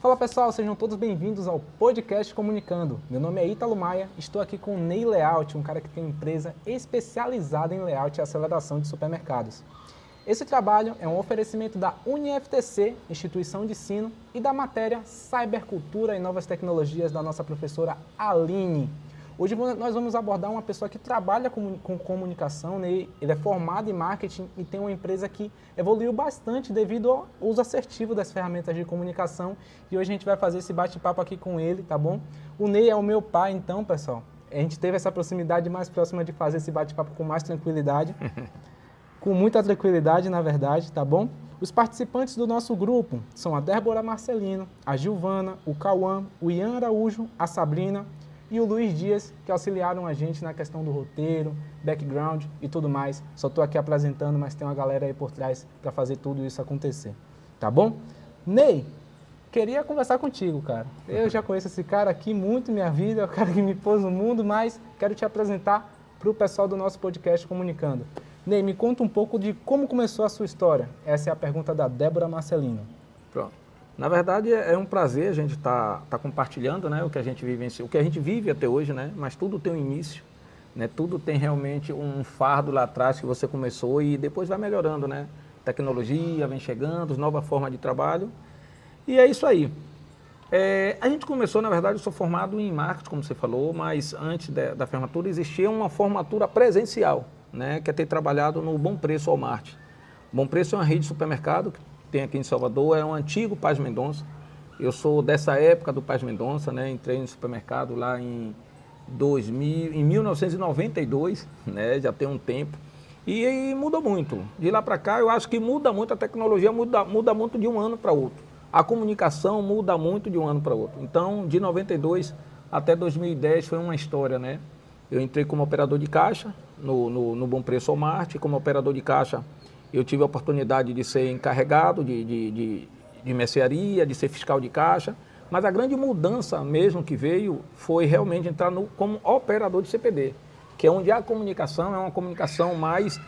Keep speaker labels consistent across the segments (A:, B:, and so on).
A: Fala pessoal, sejam todos bem-vindos ao podcast Comunicando. Meu nome é Ítalo Maia, estou aqui com o Ney Layout, um cara que tem uma empresa especializada em layout e aceleração de supermercados. Esse trabalho é um oferecimento da UniFTC, instituição de ensino, e da matéria Cybercultura e Novas Tecnologias da nossa professora Aline. Hoje nós vamos abordar uma pessoa que trabalha com comunicação, né? Ele é formado em marketing e tem uma empresa que evoluiu bastante devido ao uso assertivo das ferramentas de comunicação. E hoje a gente vai fazer esse bate-papo aqui com ele, tá bom? O Ney é o meu pai, então, pessoal, a gente teve essa proximidade mais próxima de fazer esse bate-papo com mais tranquilidade. Com muita tranquilidade, na verdade, tá bom? Os participantes do nosso grupo são a Débora Marcelino, a Gilvana, o Cauã, o Ian Araújo, a Sabrina e o Luiz Dias, que auxiliaram a gente na questão do roteiro, background e tudo mais. Só estou aqui apresentando, mas tem uma galera aí por trás para fazer tudo isso acontecer, tá bom? Ney, queria conversar contigo, cara. Eu já conheço esse cara aqui muito em minha vida, é o cara que me pôs no mundo, mas quero te apresentar para o pessoal do nosso podcast Comunicando. Ney, me conta um pouco de como começou a sua história. Essa é a pergunta da Débora Marcelino.
B: Pronto. Na verdade, é um prazer a gente tá compartilhando, né, o que a gente vive até hoje, né, mas tudo tem um início, né, tudo tem realmente um fardo lá atrás que você começou e depois vai melhorando, né, tecnologia vem chegando, nova forma de trabalho e é isso aí. A gente começou, na verdade, eu sou formado em marketing, como você falou, mas antes da formatura existia uma formatura presencial, né, que é ter trabalhado no Bom Preço Walmart. Bom Preço é uma rede de supermercado que tem aqui em Salvador, é um antigo Paz Mendonça. Eu sou dessa época do Paz Mendonça, né? Entrei no supermercado lá em 1992, né? Já tem um tempo. E mudou muito. De lá para cá, eu acho que muda muito, a tecnologia muda muito de um ano para outro. A comunicação muda muito de um ano para outro. Então, de 92 até 2010 foi uma história, né? Eu entrei como operador de caixa no Bom Preço Walmart. Como operador de caixa, eu tive a oportunidade de ser encarregado de mercearia, de ser fiscal de caixa, mas a grande mudança mesmo que veio foi realmente entrar como operador de CPD, que é onde a comunicação é uma comunicação mais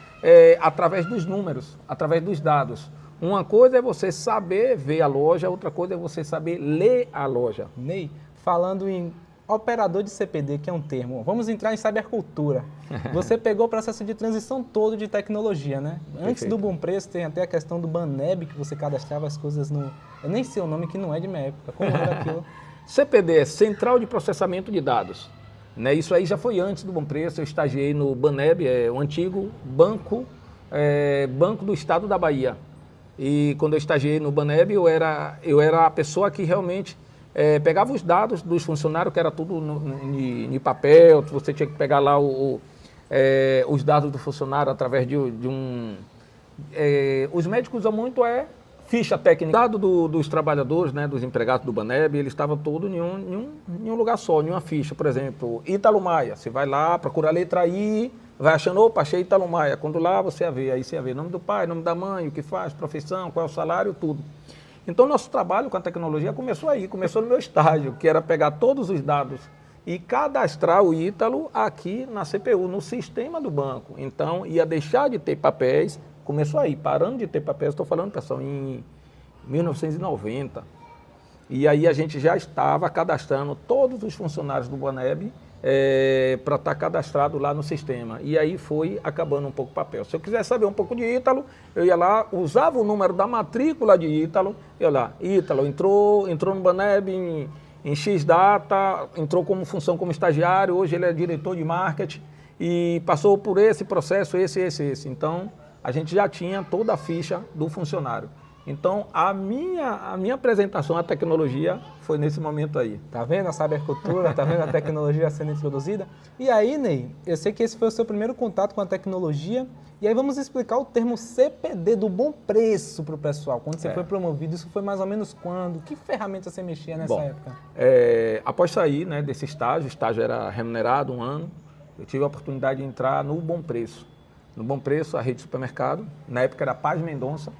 B: através dos números, através dos dados. Uma coisa é você saber ver a loja, outra coisa é você saber ler a loja.
A: Ney, falando em operador de CPD, que é um termo, vamos entrar em cybercultura. Você pegou o processo de transição todo de tecnologia, né?
B: Perfeito.
A: Antes do Bom Preço, tem até a questão do Baneb, que você cadastrava as coisas no... Eu nem sei o nome, que não é de minha época. Como era aquilo?
B: CPD é Central de Processamento de Dados. Né? Isso aí já foi antes do Bom Preço. Eu estagiei no Baneb, o antigo Banco do Estado da Bahia. E quando eu estagiei no Baneb, eu era a pessoa que realmente pegava os dados dos funcionários, que era tudo em papel, você tinha que pegar lá os dados do funcionário através de um... os médicos usam muito ficha técnica. O dado dos trabalhadores, né, dos empregados do Baneb, ele estava todo em um lugar só, em uma ficha. Por exemplo, Ítalo Maia, você vai lá, procura a letra I, vai achando, opa, achei Ítalo Maia. Quando lá você vê, aí você vê nome do pai, nome da mãe, o que faz, profissão, qual é o salário, tudo. Então, nosso trabalho com a tecnologia começou aí, começou no meu estágio, que era pegar todos os dados e cadastrar o Ítalo aqui na CPU, no sistema do banco. Então, ia deixar de ter papéis, começou aí, parando de ter papéis, estou falando, pessoal, em 1990. E aí a gente já estava cadastrando todos os funcionários do Baneb para estar cadastrado lá no sistema. E aí foi acabando um pouco o papel. Se eu quisesse saber um pouco de Ítalo, eu ia lá, usava o número da matrícula de Ítalo, eu lá, Ítalo entrou no Baneb em X data, entrou como função como estagiário, hoje ele é diretor de marketing e passou por esse processo, esse. Então, a gente já tinha toda a ficha do funcionário. Então, a minha apresentação à tecnologia foi nesse momento aí.
A: Tá vendo a cybercultura? Tá vendo a tecnologia sendo introduzida? E aí, Ney, eu sei que esse foi o seu primeiro contato com a tecnologia. E aí vamos explicar o termo CPD do Bom Preço para o pessoal. Quando você foi promovido, isso foi mais ou menos quando? Que ferramenta você mexia nessa época?
B: Após sair, né, desse estágio, o estágio era remunerado 1 ano, eu tive a oportunidade de entrar no Bom Preço. No Bom Preço, a rede de supermercado, na época era Paz Mendonça.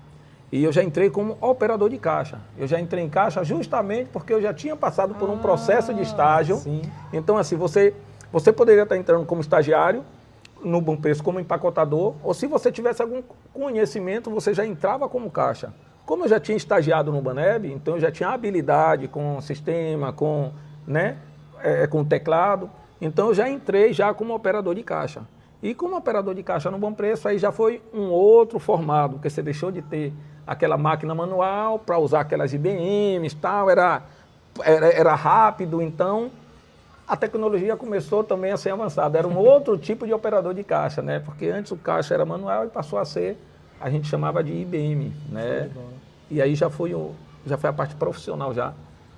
B: E eu já entrei como operador de caixa. Eu já entrei em caixa justamente porque eu já tinha passado por um processo de estágio.
A: Sim.
B: Então, assim, você poderia estar entrando como estagiário, no Bom Preço como empacotador, ou se você tivesse algum conhecimento, você já entrava como caixa. Como eu já tinha estagiado no Baneb, então eu já tinha habilidade com o sistema, com, né, com o teclado, então eu já entrei já como operador de caixa. E como operador de caixa no Bom Preço, aí já foi um outro formato, porque você deixou de ter aquela máquina manual para usar aquelas IBMs e tal, era rápido, então a tecnologia começou também a ser avançada. Era um outro tipo de operador de caixa, né? Porque antes o caixa era manual e passou a ser, a gente chamava de IBM, né? E aí já foi a parte profissional já,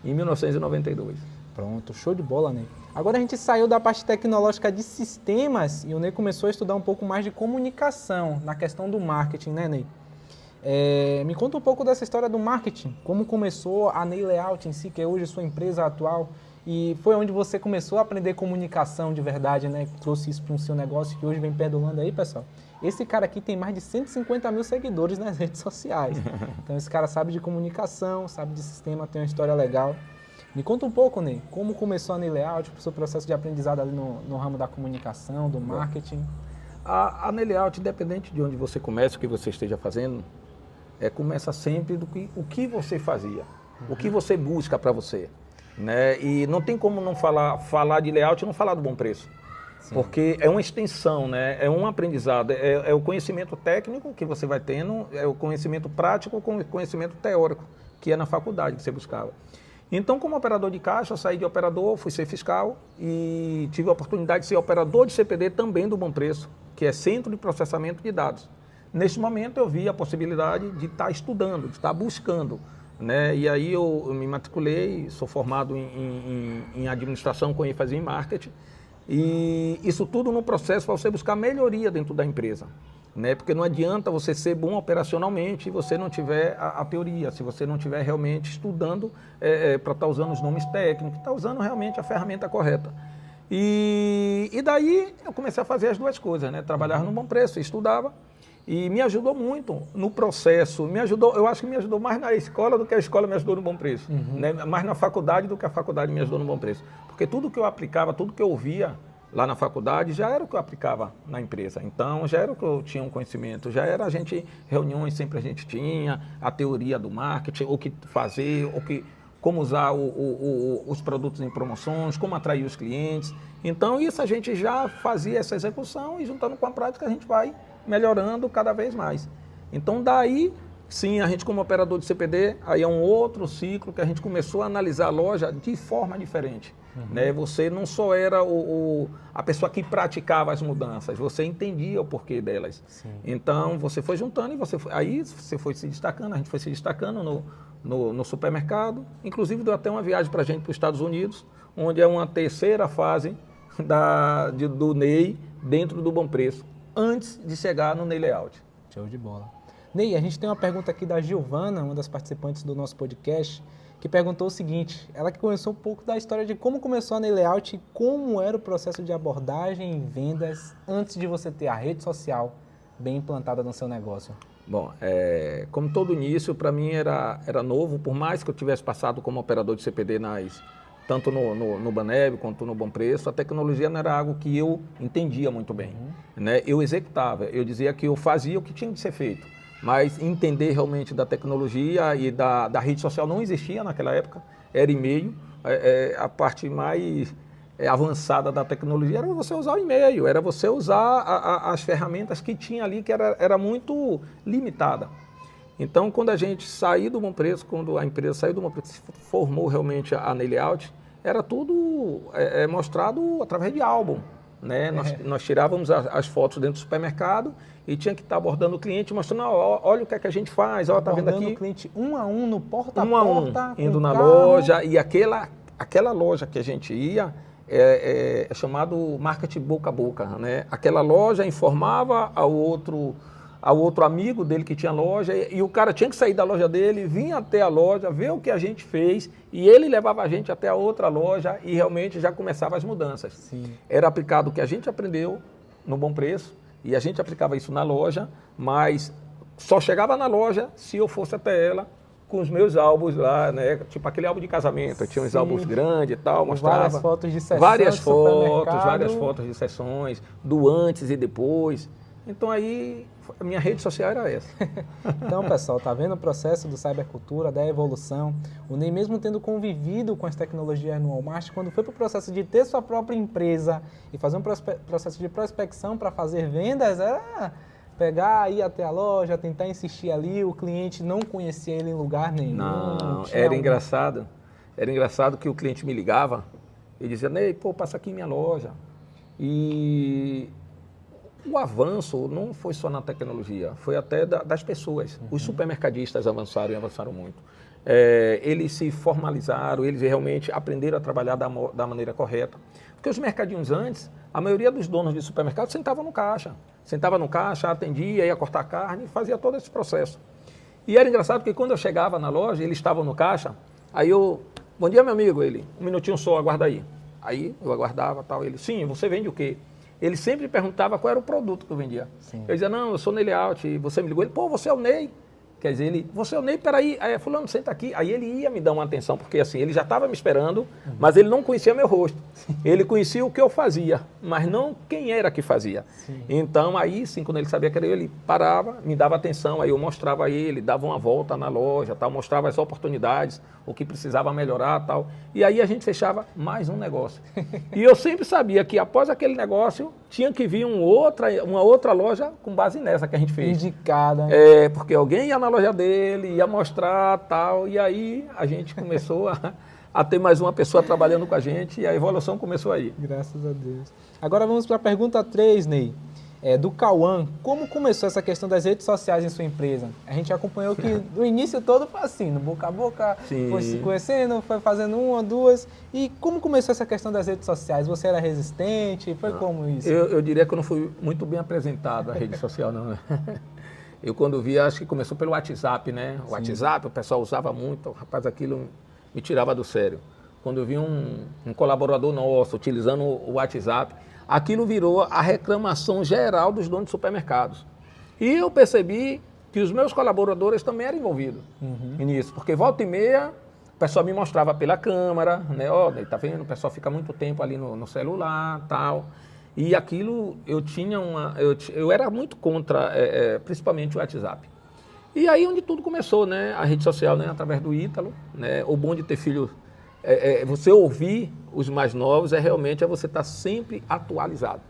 B: em 1992.
A: Pronto, show de bola, Ney. Agora a gente saiu da parte tecnológica de sistemas e o Ney começou a estudar um pouco mais de comunicação, na questão do marketing, né, Ney? Me conta um pouco dessa história do marketing, como começou a Ney Layout em si, que é hoje sua empresa atual, e foi onde você começou a aprender comunicação de verdade, né? Trouxe isso para o seu negócio que hoje vem perdurando aí, pessoal. Esse cara aqui tem mais de 150 mil seguidores nas redes sociais. Então esse cara sabe de comunicação, sabe de sistema, tem uma história legal. Me conta um pouco, Ney, como começou a Ney Layout, o seu processo de aprendizado ali no ramo da comunicação, do marketing.
B: A Ney Layout, independente de onde você comece, o que você esteja fazendo, começa sempre o que você fazia, o que você busca para você. Né? E não tem como não falar de layout e não falar do Bom Preço. Sim. Porque é uma extensão, né? É um aprendizado, é o conhecimento técnico que você vai tendo, é o conhecimento prático com o conhecimento teórico, que é na faculdade que você buscava. Então, como operador de caixa, eu saí de operador, fui ser fiscal e tive a oportunidade de ser operador de CPD também do Bom Preço, que é Centro de Processamento de Dados. Neste momento, eu vi a possibilidade de estar estudando, de estar buscando. Né? E aí eu me matriculei, sou formado em administração com ênfase em marketing, e isso tudo no processo para você buscar melhoria dentro da empresa. Né? Porque não adianta você ser bom operacionalmente se você não tiver a teoria, se você não estiver realmente estudando para estar usando os nomes técnicos, estar usando realmente a ferramenta correta. E daí eu comecei a fazer as duas coisas, né? Trabalhar no Bom Preço, estudava. E me ajudou muito no processo, eu acho que me ajudou mais na escola do que a escola me ajudou no Bom Preço, né? Mais na faculdade do que a faculdade me ajudou no Bom Preço. Porque tudo que eu aplicava, tudo que eu ouvia lá na faculdade, já era o que eu aplicava na empresa. Então, já era o que eu tinha um conhecimento, já era reuniões sempre a gente tinha, a teoria do marketing, o que fazer, como usar os produtos em promoções, como atrair os clientes. Então, isso a gente já fazia essa execução e juntando com a prática a gente vai melhorando cada vez mais. Então daí, sim, a gente como operador de CPD, aí é um outro ciclo que a gente começou a analisar a loja de forma diferente. Né? Você não só era a pessoa que praticava as mudanças, você entendia o porquê delas. Sim. Então você foi juntando e aí você foi se destacando, a gente foi se destacando no supermercado. Inclusive deu até uma viagem para a gente para os Estados Unidos, onde é uma terceira fase do Ney dentro do Bom Preço, antes de chegar no Ney Layout.
A: Show de bola. Ney, a gente tem uma pergunta aqui da Giovana, uma das participantes do nosso podcast, que perguntou o seguinte, ela que conheceu um pouco da história de como começou a Ney Layout e como era o processo de abordagem e vendas antes de você ter a rede social bem implantada no seu negócio.
B: Bom, como todo início, para mim era novo, por mais que eu tivesse passado como operador de CPD tanto no Baneb quanto no Bom Preço, a tecnologia não era algo que eu entendia muito bem. Né? Eu executava, eu dizia que eu fazia o que tinha de ser feito, mas entender realmente da tecnologia e da rede social não existia naquela época, era e-mail, a parte mais avançada da tecnologia era você usar o e-mail, era você usar as ferramentas que tinha ali, que era muito limitada. Então, quando a gente saiu do Bom Preço, quando a empresa saiu do Bom Preço, formou realmente a Ney Layout, era tudo mostrado através de álbum. Né? Nós tirávamos as fotos dentro do supermercado e tinha que estar abordando o cliente, mostrando, olha o que é que a gente faz, tá vendo aqui?
A: Abordando o cliente um a um no porta a
B: porta, indo na loja, e aquela loja que a gente ia é chamado marketing boca a boca. Né? Aquela loja informava ao outro amigo dele que tinha loja, e o cara tinha que sair da loja dele, vir até a loja, ver o que a gente fez, e ele levava a gente até a outra loja e realmente já começava as mudanças. Sim. Era aplicado o que a gente aprendeu no Bom Preço, e a gente aplicava isso na loja, mas só chegava na loja se eu fosse até ela com os meus álbuns lá, né? Tipo aquele álbum de casamento, eu tinha uns álbuns grandes e tal, mostrava
A: várias fotos de sessões,
B: várias fotos de sessões, do antes e depois. Então aí a minha rede social era essa.
A: Então, pessoal, tá vendo o processo do cybercultura, da evolução? O Ney, mesmo tendo convivido com as tecnologias no Walmart, quando foi para o processo de ter sua própria empresa e fazer um processo de prospecção para fazer vendas, era pegar, ir até a loja, tentar insistir ali, o cliente não conhecia ele em lugar nenhum.
B: Não, era engraçado. Era engraçado que o cliente me ligava e dizia, Ney, pô, passa aqui em minha loja. E o avanço não foi só na tecnologia, foi até das pessoas. Os supermercadistas avançaram e avançaram muito. Eles se formalizaram, eles realmente aprenderam a trabalhar da maneira correta. Porque os mercadinhos antes, a maioria dos donos de supermercado sentavam no caixa. Sentava no caixa, atendia, ia cortar carne, fazia todo esse processo. E era engraçado porque quando eu chegava na loja, eles estavam no caixa, aí eu, bom dia meu amigo, ele, um minutinho só, aguarda aí. Aí eu aguardava, tal, ele, sim, você vende o quê? Ele sempre perguntava qual era o produto que eu vendia. Sim. Eu dizia, não, eu sou Ney Leal, e você me ligou. Ele, pô, você é o Ney. Quer dizer, ele, você é o Ney, peraí. Aí, fulano, senta aqui. Aí ele ia me dar uma atenção, porque assim, ele já estava me esperando, mas ele não conhecia meu rosto. Ele conhecia o que eu fazia, mas não quem era que fazia. Sim. Então, aí sim, quando ele sabia que era eu, ele parava, me dava atenção, aí eu mostrava a ele, dava uma volta na loja, tal, mostrava as oportunidades, o que precisava melhorar, tal. E aí a gente fechava mais um negócio. E eu sempre sabia que após aquele negócio, tinha que vir uma outra loja com base nessa que a gente fez.
A: Indicada.
B: Porque alguém ia na loja dele, ia mostrar, tal, e aí a gente começou a ter mais uma pessoa trabalhando com a gente e a evolução começou aí.
A: Graças a Deus. Agora vamos para a pergunta 3, Ney. Do Cauã, como começou essa questão das redes sociais em sua empresa? A gente acompanhou que no início todo foi assim, no boca a boca, sim, foi se conhecendo, foi fazendo uma, duas. E como começou essa questão das redes sociais? Você era resistente? Foi como isso?
B: Eu diria que eu não fui muito bem apresentado à rede social, não. Eu quando vi, acho que começou pelo WhatsApp, né? O WhatsApp, o pessoal usava muito, rapaz, aquilo me tirava do sério. Quando eu vi um colaborador nosso utilizando o WhatsApp, aquilo virou a reclamação geral dos donos de supermercados. E eu percebi que os meus colaboradores também eram envolvidos nisso, porque volta e meia, o pessoal me mostrava pela câmera, né? Ó, tá vendo? O pessoal fica muito tempo ali no celular, tal. E aquilo, eu era muito contra, principalmente o WhatsApp. E aí onde tudo começou, né? A rede social, né? Através do Ítalo, né? O bom de ter filho, você ouvir os mais novos, realmente você estar sempre atualizado.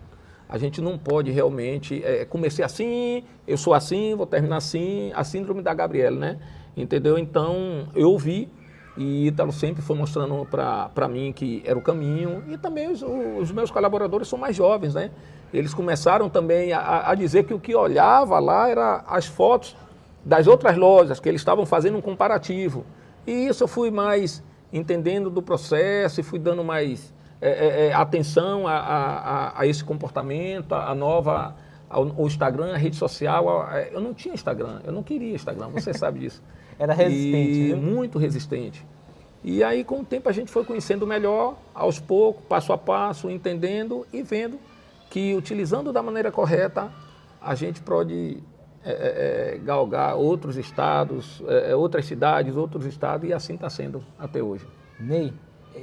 B: A gente não pode realmente, comecei assim, eu sou assim, vou terminar assim, a síndrome da Gabriela, né? Entendeu? Então, eu ouvi, e Ítalo sempre foi mostrando para mim que era o caminho, e também os meus colaboradores são mais jovens, né? Eles começaram também a dizer que o que olhava lá era as fotos das outras lojas, que eles estavam fazendo um comparativo. E isso eu fui mais entendendo do processo e fui dando mais atenção a esse comportamento, o Instagram, a rede social. Eu não tinha Instagram, eu não queria Instagram, você sabe disso.
A: Era resistente, né?
B: Muito resistente. E aí, com o tempo, a gente foi conhecendo melhor, aos poucos, passo a passo, entendendo e vendo que, utilizando da maneira correta, a gente pode galgar outros estados, outras cidades, outros estados, e assim está sendo até hoje.
A: Ney,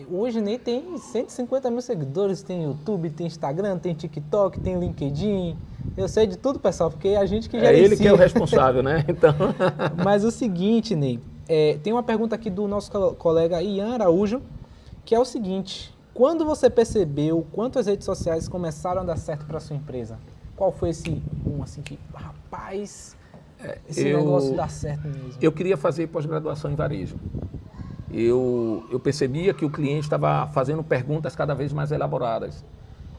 A: hoje Ney tem 150 mil seguidores, tem YouTube, tem Instagram, tem TikTok, tem LinkedIn. Eu sei de tudo, pessoal, porque é a gente que gerencia.
B: É ele que é o responsável, né? Então...
A: Mas o seguinte, Ney, tem uma pergunta aqui do nosso colega Ian Araújo, que é o seguinte: quando você percebeu quanto as redes sociais começaram a dar certo para a sua empresa? Qual foi esse assim que, rapaz, esse negócio dá certo mesmo?
B: Eu queria fazer pós-graduação em varejo. Eu percebia que o cliente estava fazendo perguntas cada vez mais elaboradas,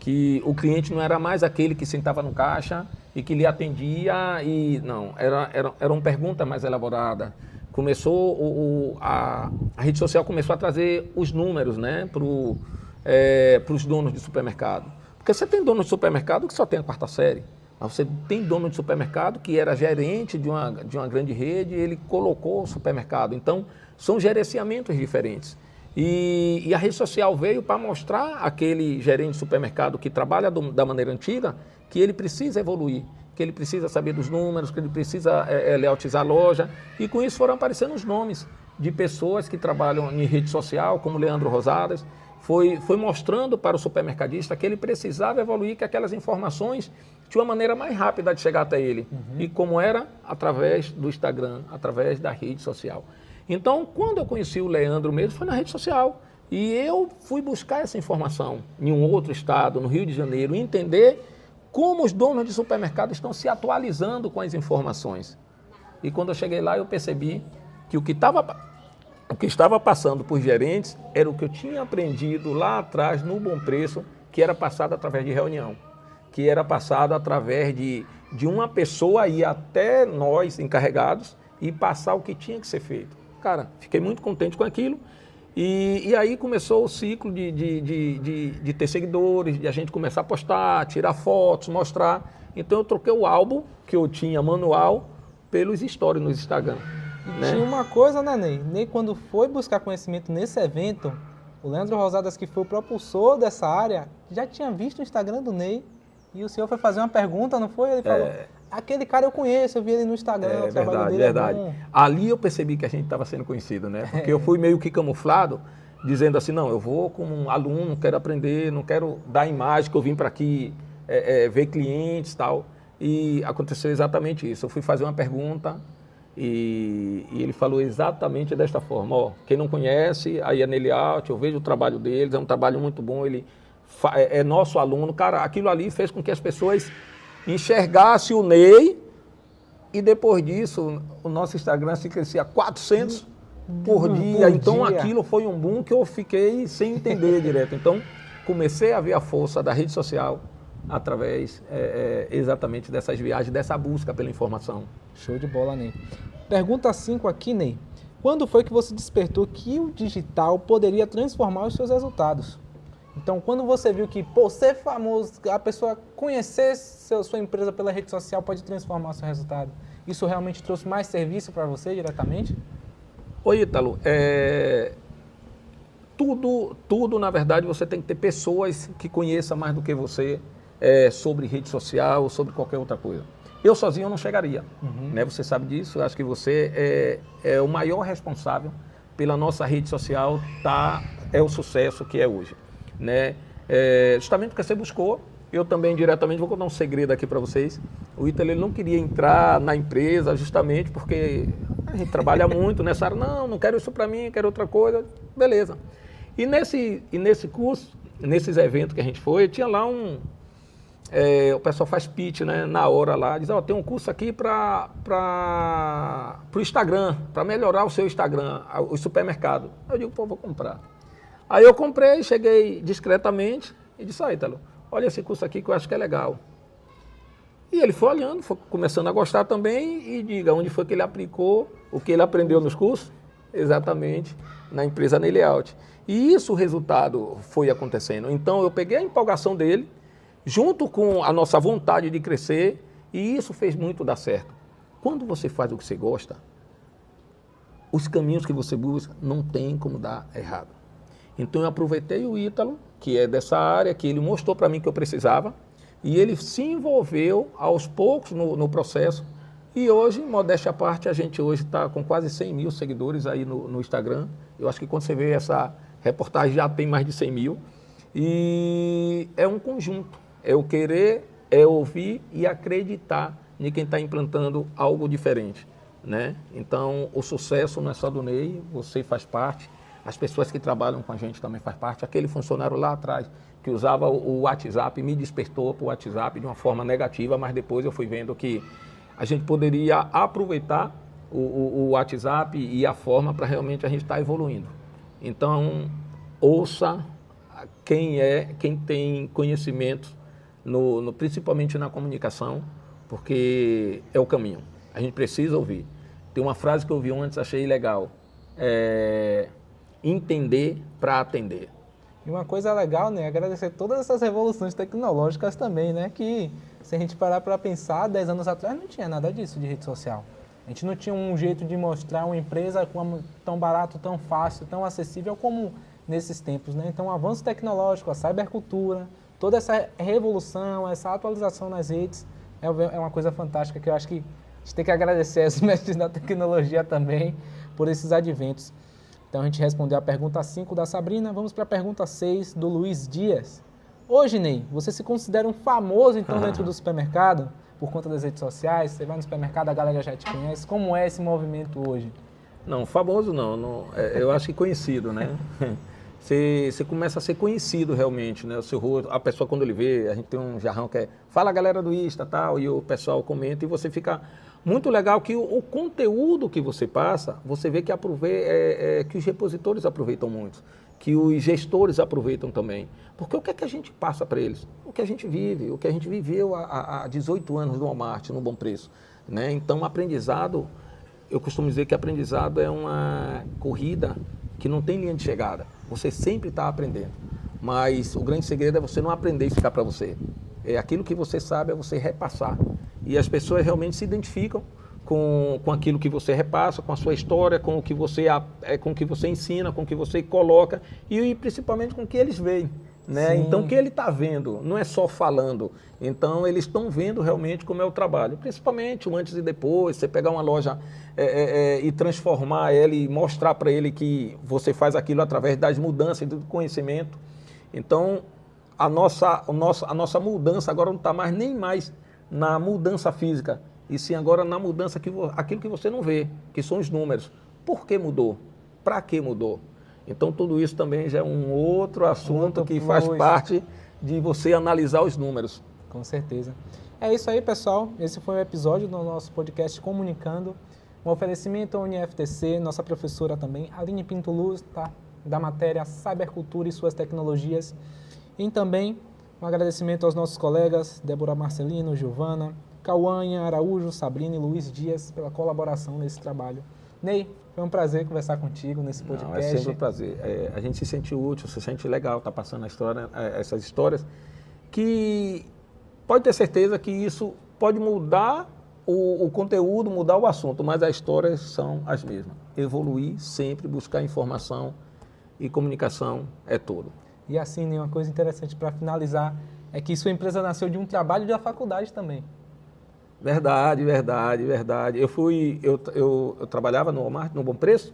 B: que o cliente não era mais aquele que sentava no caixa e que lhe atendia, e não, era uma pergunta mais elaborada. Começou, a rede social começou a trazer os números, né, para os donos de supermercado. Porque você tem dono de supermercado que só tem a 4ª série. Mas você tem dono de supermercado que era gerente de uma grande rede e ele colocou o supermercado. Então, são gerenciamentos diferentes. E a rede social veio para mostrar aquele gerente de supermercado que trabalha da maneira antiga que ele precisa evoluir, que ele precisa saber dos números, que ele precisa layoutizar a loja. E com isso foram aparecendo os nomes. de pessoas que trabalham em rede social, como Leandro Rosadas, foi mostrando para o supermercadista que ele precisava evoluir, que aquelas informações tinham uma maneira mais rápida de chegar até ele. E como era? Através do Instagram, através da rede social. Então, quando eu conheci o Leandro mesmo, foi na rede social. E eu fui buscar essa informação em um outro estado, no Rio de Janeiro, e entender como os donos de supermercado estão se atualizando com as informações. E quando eu cheguei lá, eu percebi que o que estava passando por gerentes era o que eu tinha aprendido lá atrás no Bom Preço, que era passado através de reunião, que era passado através de uma pessoa ir até nós, encarregados, e passar o que tinha que ser feito. Cara, fiquei muito contente com aquilo. E aí começou o ciclo de ter seguidores, de a gente começar a postar, tirar fotos, mostrar. Então eu troquei o álbum que eu tinha manual pelos stories no Instagram. Né?
A: Tinha uma coisa, né, Ney? Ney, quando foi buscar conhecimento nesse evento, o Leandro Rosadas, que foi o propulsor dessa área, já tinha visto o Instagram do Ney e o senhor foi fazer uma pergunta, não foi? Ele falou, aquele cara eu conheço, eu vi ele no Instagram, o trabalho dele
B: verdade.
A: É bom.
B: Ali eu percebi que a gente estava sendo conhecido, né? Porque eu fui meio que camuflado, dizendo assim, não, eu vou como um aluno, quero aprender, não quero dar imagem que eu vim para aqui ver clientes e tal. E aconteceu exatamente isso. Eu fui fazer uma pergunta e ele falou exatamente desta forma. Ó, quem não conhece, aí é Neleaut, eu vejo o trabalho deles, é um trabalho muito bom, ele é nosso aluno. Cara, aquilo ali fez com que as pessoas enxergassem o Ney e depois disso o nosso Instagram se crescia 400 por dia. Então aquilo foi um boom que eu fiquei sem entender direto. Então comecei a ver a força da rede social através exatamente dessas viagens, dessa busca pela informação.
A: Show de bola, Ney. Pergunta 5 aqui, Ney. Quando foi que você despertou que o digital poderia transformar os seus resultados? Então, quando você viu que, ser famoso, a pessoa conhecer sua empresa pela rede social pode transformar o seu resultado, isso realmente trouxe mais serviço para você diretamente?
B: Oi, Ítalo, tudo, na verdade, você tem que ter pessoas que conheçam mais do que você sobre rede social, sobre qualquer outra coisa. Eu sozinho não chegaria, né? Você sabe disso, eu acho que você é o maior responsável pela nossa rede social, o sucesso que é hoje, né? Justamente porque você buscou, eu também diretamente vou contar um segredo aqui para vocês. O Ítalo, ele não queria entrar na empresa justamente porque a gente trabalha muito nessa área, não quero isso para mim, quero outra coisa, beleza. E nesse curso, nesses eventos que a gente foi, tinha lá o pessoal faz pitch, né, na hora lá, diz, tem um curso aqui para o Instagram, para melhorar o seu Instagram, o supermercado. Eu digo, vou comprar. Aí eu comprei, cheguei discretamente e disse, Ítalo, olha esse curso aqui que eu acho que é legal. E ele foi olhando, foi começando a gostar também e diga onde foi que ele aplicou o que ele aprendeu nos cursos, exatamente na empresa Neleaut. E isso o resultado foi acontecendo. Então eu peguei a empolgação dele, junto com a nossa vontade de crescer, e isso fez muito dar certo. Quando você faz o que você gosta, os caminhos que você busca não tem como dar errado. Então eu aproveitei o Ítalo, que é dessa área, que ele mostrou para mim que eu precisava, e ele se envolveu aos poucos no processo. E hoje, modéstia à parte, a gente hoje está com quase 100 mil seguidores aí no Instagram. Eu acho que quando você vê essa reportagem já tem mais de 100 mil. E é um conjunto. É o querer, é ouvir e acreditar em quem está implantando algo diferente, né? Então, o sucesso não é só do Ney, você faz parte, as pessoas que trabalham com a gente também faz parte. Aquele funcionário lá atrás que usava o WhatsApp me despertou para o WhatsApp de uma forma negativa, mas depois eu fui vendo que a gente poderia aproveitar o WhatsApp e a forma para realmente a gente estar evoluindo. Então, ouça quem tem conhecimento, principalmente na comunicação, porque é o caminho. A gente precisa ouvir. Tem uma frase que eu ouvi antes, achei legal. Entender para atender.
A: E uma coisa legal, né? Agradecer todas essas revoluções tecnológicas também, né? Que se a gente parar para pensar, 10 anos atrás não tinha nada disso de rede social. A gente não tinha um jeito de mostrar uma empresa tão barato, tão fácil, tão acessível como nesses tempos, né? Então, o avanço tecnológico, a cybercultura, toda essa revolução, essa atualização nas redes é uma coisa fantástica que eu acho que a gente tem que agradecer aos mestres da tecnologia também, por esses adventos. Então a gente respondeu a pergunta 5 da Sabrina, vamos para a pergunta 6 do Luiz Dias. Hoje, Ney, você se considera um famoso então dentro do supermercado? Por conta das redes sociais, você vai no supermercado, a galera já te conhece. Como é esse movimento hoje?
B: Não, famoso não, eu acho que conhecido, né? Você começa a ser conhecido realmente, né? O seu rosto, a pessoa quando ele vê, a gente tem um jarrão que é, fala galera do Insta, tal, e o pessoal comenta e você fica muito legal que o conteúdo que você passa, você vê que, que os repositores aproveitam muito, que os gestores aproveitam também. Porque o que é que a gente passa para eles? O que a gente vive, o que a gente viveu há 18 anos no Walmart, no Bom Preço, né? Então, aprendizado, eu costumo dizer que aprendizado é uma corrida que não tem linha de chegada. Você sempre está aprendendo. Mas o grande segredo é você não aprender e ficar para você. É aquilo que você sabe, é você repassar. E as pessoas realmente se identificam com aquilo que você repassa, com a sua história, com o que você ensina, com o que você coloca e principalmente com o que eles veem. Né? Então, o que ele está vendo não é só falando. Então, eles estão vendo realmente como é o trabalho. Principalmente o antes e depois, você pegar uma loja e transformar ela e mostrar para ele que você faz aquilo através das mudanças e do conhecimento. Então, a nossa mudança agora não está nem mais na mudança física, e sim agora na mudança, aquilo que você não vê, que são os números. Por que mudou? Para que mudou? Então, tudo isso também já é um outro assunto que faz parte de você analisar os números.
A: Com certeza. É isso aí, pessoal. Esse foi o episódio do nosso podcast Comunicando. Um oferecimento à UniFTC, nossa professora também, Aline Pinto Luz, tá? Da matéria Cybercultura e suas tecnologias. E também um agradecimento aos nossos colegas, Débora Marcelino, Giovana, Cauã Araújo, Sabrina e Luiz Dias, pela colaboração nesse trabalho. Ney, foi um prazer conversar contigo nesse podcast.
B: Não, é sempre um prazer. A gente se sente útil, se sente legal estar passando essas histórias, que pode ter certeza que isso pode mudar o conteúdo, mudar o assunto, mas as histórias são as mesmas. Evoluir sempre, buscar informação e comunicação é tudo.
A: E assim, Ney, uma coisa interessante para finalizar é que sua empresa nasceu de um trabalho da faculdade também.
B: Verdade. Eu trabalhava no Walmart, no Bom Preço,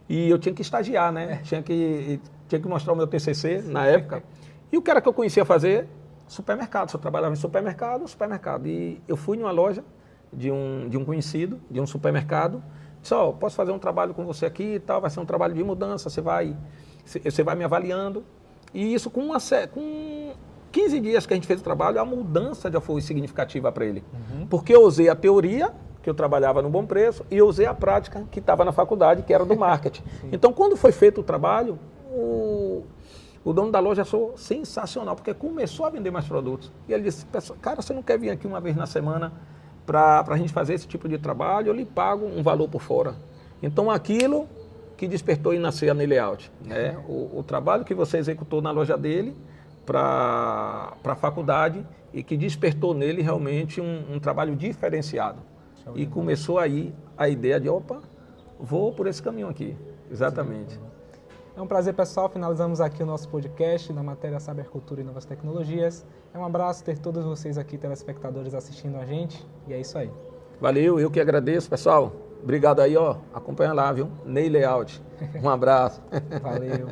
B: e eu tinha que estagiar, né? Tinha que mostrar o meu TCC na época. E o que era que eu conhecia fazer? Supermercado. Eu trabalhava em supermercado. E eu fui numa loja de um conhecido, de um supermercado. Disse, posso fazer um trabalho com você aqui e tal, vai ser um trabalho de mudança, você vai me avaliando. E isso com 15 dias que a gente fez o trabalho, a mudança já foi significativa para ele. Porque eu usei a teoria, que eu trabalhava no Bom Preço, e eu usei a prática, que estava na faculdade, que era do marketing. Então, quando foi feito o trabalho, o dono da loja achou sensacional, porque começou a vender mais produtos. E ele disse, cara, você não quer vir aqui uma vez na semana para a gente fazer esse tipo de trabalho? Eu lhe pago um valor por fora. Então, aquilo que despertou e nasceu a Ney Layout, né? O trabalho que você executou na loja dele, para a faculdade e que despertou nele realmente um trabalho diferenciado. E começou aí a ideia de, vou por esse caminho aqui. Exatamente.
A: É um prazer, pessoal. Finalizamos aqui o nosso podcast da matéria Cybercultura e Novas Tecnologias. É um abraço ter todos vocês aqui, telespectadores, assistindo a gente. E é isso aí.
B: Valeu, eu que agradeço, pessoal. Obrigado aí, acompanha lá, viu? Ney Layout. Um abraço.
A: Valeu.